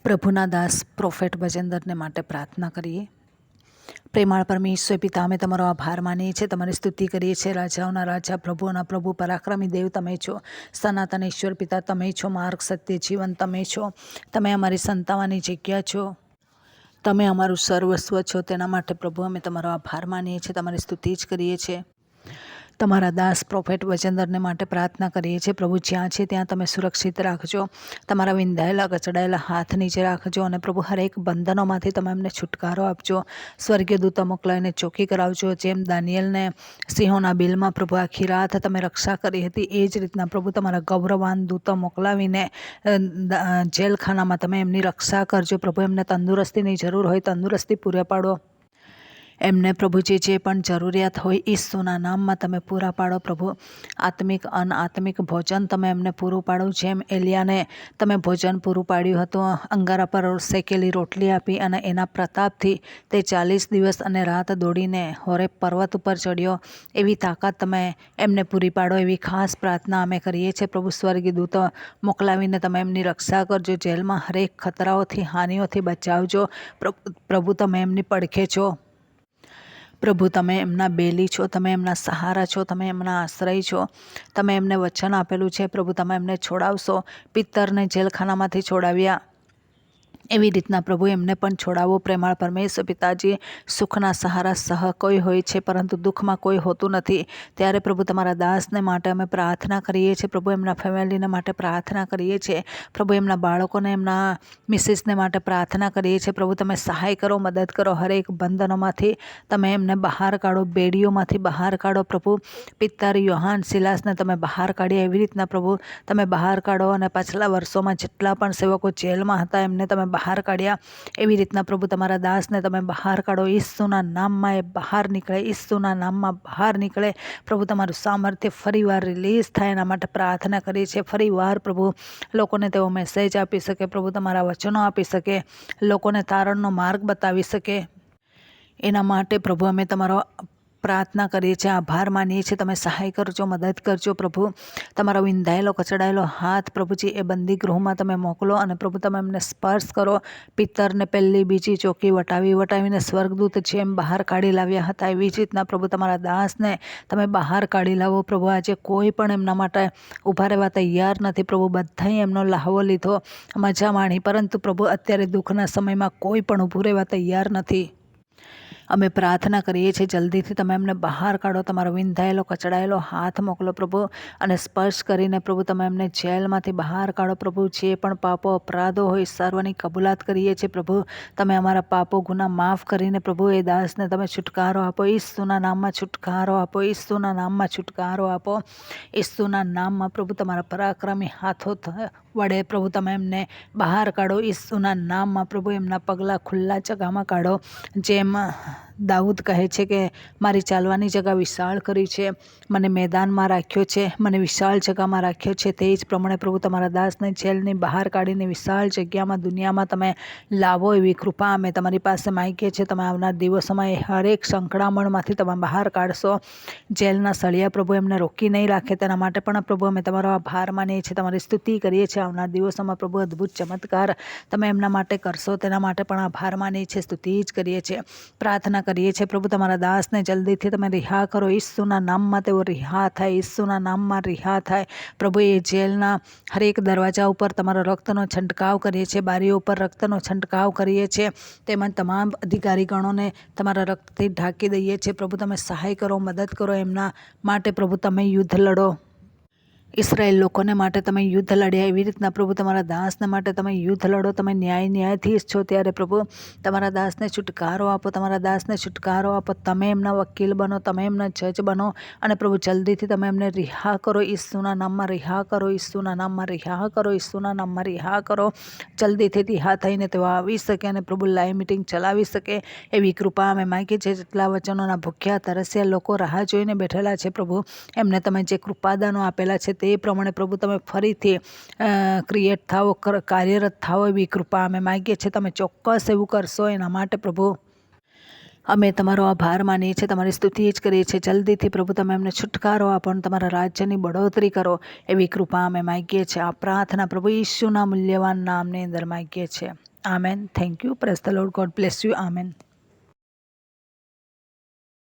પ્રભુના દાસ પ્રોફેટ ભજેન્દ્રને માટે પ્રાર્થના કરીએ। પ્રેમાળ પરમેશ્વર પિતા, અમે તમારો આભાર માનીએ છીએ, તમારી સ્તુતિ કરીએ છીએ। રાજાઓના રાજા, પ્રભુઓના પ્રભુ, પરાક્રમી દેવ તમે છો। સનાતન ઈશ્વર પિતા તમે છો। માર્ગ, સત્ય, જીવન તમે છો। તમે અમારી સંતાવાની જગ્યા છો। તમે અમારું સર્વસ્વ છો। તેના માટે પ્રભુ અમે તમારો આભાર માનીએ છીએ, તમારી સ્તુતિ જ કરીએ છીએ। તમારા દાસ પ્રોફેટ વચેન્દ્રને માટે પ્રાર્થના કરીએ છીએ। પ્રભુ જ્યાં છે ત્યાં તમે સુરક્ષિત રાખજો। તમારા વિંધાયેલા કચડાયેલા હાથ નીચે રાખજો અને પ્રભુ હરેક બંધનોમાંથી તમે એમને છુટકારો આપજો। સ્વર્ગીય દૂતો મોકલાવીને ચોકી કરાવજો। જેમ દાનિયેલને સિંહોના બિલમાં પ્રભુ આખી રાત તમે રક્ષા કરી હતી, એ જ રીતના પ્રભુ તમારા ગૌરવાન દૂતો મોકલાવીને જેલખાનામાં તમે એમની રક્ષા કરજો। પ્રભુ એમને તંદુરસ્તીની જરૂર હોય તંદુરસ્તી પૂરા પાડો। એમને પ્રભુ જે પણ જરૂરિયાત હોય ઈસુના નામમાં તમે પૂરા પાડો। પ્રભુ આત્મિક અનાત્મિક ભોજન તમે એમને પૂરું પાડો। જેમ એલિયાને તમે ભોજન પૂરું પાડ્યું હતું, અંગારા પર શેકેલી રોટલી આપી અને એના પ્રતાપથી તે 40 દિવસ અને રાત દોડીને હોરેબ પર્વત ઉપર ચડ્યો, એવી તાકાત તમે એમને પૂરી પાડો। એવી ખાસ પ્રાર્થના અમે કરીએ છીએ। પ્રભુ સ્વર્ગીય દૂતો મોકલાવીને તમે એમની રક્ષા કરજો। જેલમાં હરેક ખતરાઓથી હાનિઓથી બચાવજો। પ્રભુ તમે એમની પડખે છો। પ્રભુ તમે એમના બેલી છો, તમે એમના સહારા છો, તમે એમના આશ્રય છો। તમે એમને વચન આપેલું છે પ્રભુ તમે એમને છોડાવશો। પિત્તરને જેલખાનામાંથી છોડાવ્યા એવી રીતના પ્રભુ એમને પણ છોડાવો। પ્રેમાળ પરમેશ્વર પિતાજી, સુખના સહારા સહ કોઈ હોય છે પરંતુ દુઃખમાં કોઈ હોતું નથી। ત્યારે પ્રભુ તમારા દાસને માટે અમે પ્રાર્થના કરીએ છીએ। પ્રભુ એમના ફેમિલીને માટે પ્રાર્થના કરીએ છીએ। પ્રભુ એમના બાળકોને, એમના મિસિસને માટે પ્રાર્થના કરીએ છીએ। પ્રભુ તમે સહાય કરો, મદદ કરો। હરેક બંધનોમાંથી તમે એમને બહાર કાઢો, બેડીઓમાંથી બહાર કાઢો। પ્રભુ પિત્તર, યોહાન, સિલાસને તમે બહાર કાઢ્યા એવી રીતના પ્રભુ તમે બહાર કાઢો। અને પાછલા વર્ષોમાં જેટલા પણ સેવકો જેલમાં હતા એમને તમે બહાર કાઢ્યા, એવી રીતના પ્રભુ તમારા દાસને તમે બહાર કાઢો। ઈસુના નામમાં એ બહાર નીકળે, ઈસુના નામમાં બહાર નીકળે। પ્રભુ તમારું સામર્થ્ય ફરીવાર રિલીઝ થાય એના માટે પ્રાર્થના કરીએ છીએ। ફરીવાર પ્રભુ લોકોને તેઓ મેસેજ આપી શકે, પ્રભુ તમારા વચનો આપી શકે, લોકોને તારણનો માર્ગ બતાવી શકે। એના માટે પ્રભુ અમે તમારો પ્રાર્થના કરીએ છીએ, આભાર માનીએ છીએ। તમે સહાય કરજો, મદદ કરજો। પ્રભુ તમારો વિંધાયેલો કચડાયેલો હાથ પ્રભુજી એ બંદી ગૃહમાં તમે મોકલો અને પ્રભુ તમે એમને સ્પર્શ કરો। પિત્તરને પહેલી બીજી ચોકી વટાવીને સ્વર્ગદૂત જેમ બહાર કાઢી લાવ્યા હતા એવી જ રીતના પ્રભુ તમારા દાસને તમે બહાર કાઢી લાવો। પ્રભુ આજે કોઈ પણ એમના માટે ઊભા રહેવા તૈયાર નથી। પ્રભુ બધાએ એમનો લાહવો લીધો, મજા માણી, પરંતુ પ્રભુ અત્યારે દુઃખના સમયમાં કોઈ પણ ઊભું રહેવા તૈયાર નથી। અમે પ્રાર્થના કરીએ છીએ જલ્દીથી તમે એમને બહાર કાઢો। તમારો વિંધાયેલો કચડાયેલો હાથ મોકલો પ્રભુ અને સ્પર્શ કરીને પ્રભુ તમે એમને જેલમાંથી બહાર કાઢો। પ્રભુ જે પણ પાપો અપરાધો હોય સર્વની કબૂલાત કરીએ છીએ। પ્રભુ તમે અમારા પાપો ગુના માફ કરીને પ્રભુ એ દાસને તમે છુટકારો આપો। ઈસુના નામમાં છુટકારો આપો, ઈસુના નામમાં છુટકારો આપો। ઈસુના નામમાં પ્રભુ તમારા પરાક્રમી હાથો વડે પ્રભુ તમે એમને બહાર કાઢો। ઈસુના નામમાં પ્રભુ એમના પગલાં ખુલ્લા જગામાં કાઢો। જેમ દાઉદ કહે છે કે મારી ચાલવાની જગા વિશાળ કરી છે, મને મેદાનમાં રાખ્યો છે, મને વિશાળ જગામાં રાખ્યો છે, તે જ પ્રમાણે પ્રભુ તમારા દાસને જેલની બહાર કાઢીને વિશાળ જગ્યામાં દુનિયામાં તમે લાવો એવી કૃપા અમે તમારી પાસે માગીએ છીએ। તમે આવનાર દિવસોમાં એ હરેક સંકળામણમાંથી તમે બહાર કાઢશો। જેલના સળિયા પ્રભુ એમને રોકી નહીં રાખે તેના માટે પણ પ્રભુ અમે તમારો આભાર માનીએ છીએ, તમારી સ્તુતિ કરીએ છીએ। આવનાર દિવસોમાં પ્રભુ અદ્ભુત ચમત્કાર તમે એમના માટે કરશો તેના માટે પણ આભાર માનીએ છીએ, સ્તુતિ જ કરીએ છીએ, પ્રાર્થના કરીએ છીએ। પ્રભુ તમારા દાસને જલ્દીથી તમે રિહા કરો। ઈસુના નામમાં તેઓ રિહા થાય, ઈસુના નામમાં રિહા થાય। પ્રભુ એ જેલના હરેક દરવાજા ઉપર તમારો રક્તનો છંટકાવ કરીએ છીએ, બારીઓ ઉપર રક્તનો છંટકાવ કરીએ છીએ, તેમજ તમામ અધિકારીગણોને તમારા રક્તથી ઢાંકી દઈએ છીએ। પ્રભુ તમે સહાય કરો, મદદ કરો એમના માટે। પ્રભુ તમે યુદ્ધ લડો। ઇસરાયેલ લોકોને માટે તમે યુદ્ધ લડ્યા એવી રીતના પ્રભુ તમારા દાસને માટે તમે યુદ્ધ લડો। તમે ન્યાયાધીશ છો ત્યારે પ્રભુ તમારા દાસને છુટકારો આપો, તમારા દાસને છુટકારો આપો। તમે એમના વકીલ બનો, તમે એમના જજ બનો અને પ્રભુ જલ્દીથી તમે એમને રિહા કરો। ઈસુના નામમાં રિહા કરો, ઈસુના નામમાં રિહા કરો, ઈસુના નામમાં રિહા કરો। જલ્દીથી રિહા થઈને તેઓ આવી શકે અને પ્રભુ લાઈવ મિટિંગ ચલાવી શકે એવી કૃપા અમે માગીએ છીએ। જેટલા વચનોના ભૂખ્યા તરસ્યા લોકો રાહ જોઈને બેઠેલા છે પ્રભુ એમને તમે જે કૃપાદાનો આપેલા છે તે પ્રમાણે પ્રભુ તમે ફરીથી ક્રિએટ થાઓ, કાર્યરત થાઓ એવી કૃપા અમે માગીએ છીએ। તમે ચોક્કસ એવું કરશો એના માટે પ્રભુ અમે તમારો આભાર માનીએ છીએ, તમારી સ્તુતિ જ કરીએ છીએ. જલ્દીથી પ્રભુ તમે અમને છુટકારો આપો અને તમારા રાજ્યની બઢોતરી કરો એવી કૃપા અમે માગીએ છીએ. આ પ્રાર્થના પ્રભુ ઈસુના મૂલ્યવાન નામની અંદર માગીએ છીએ. Amen. Thank you. Praise the lord. God bless you. Amen.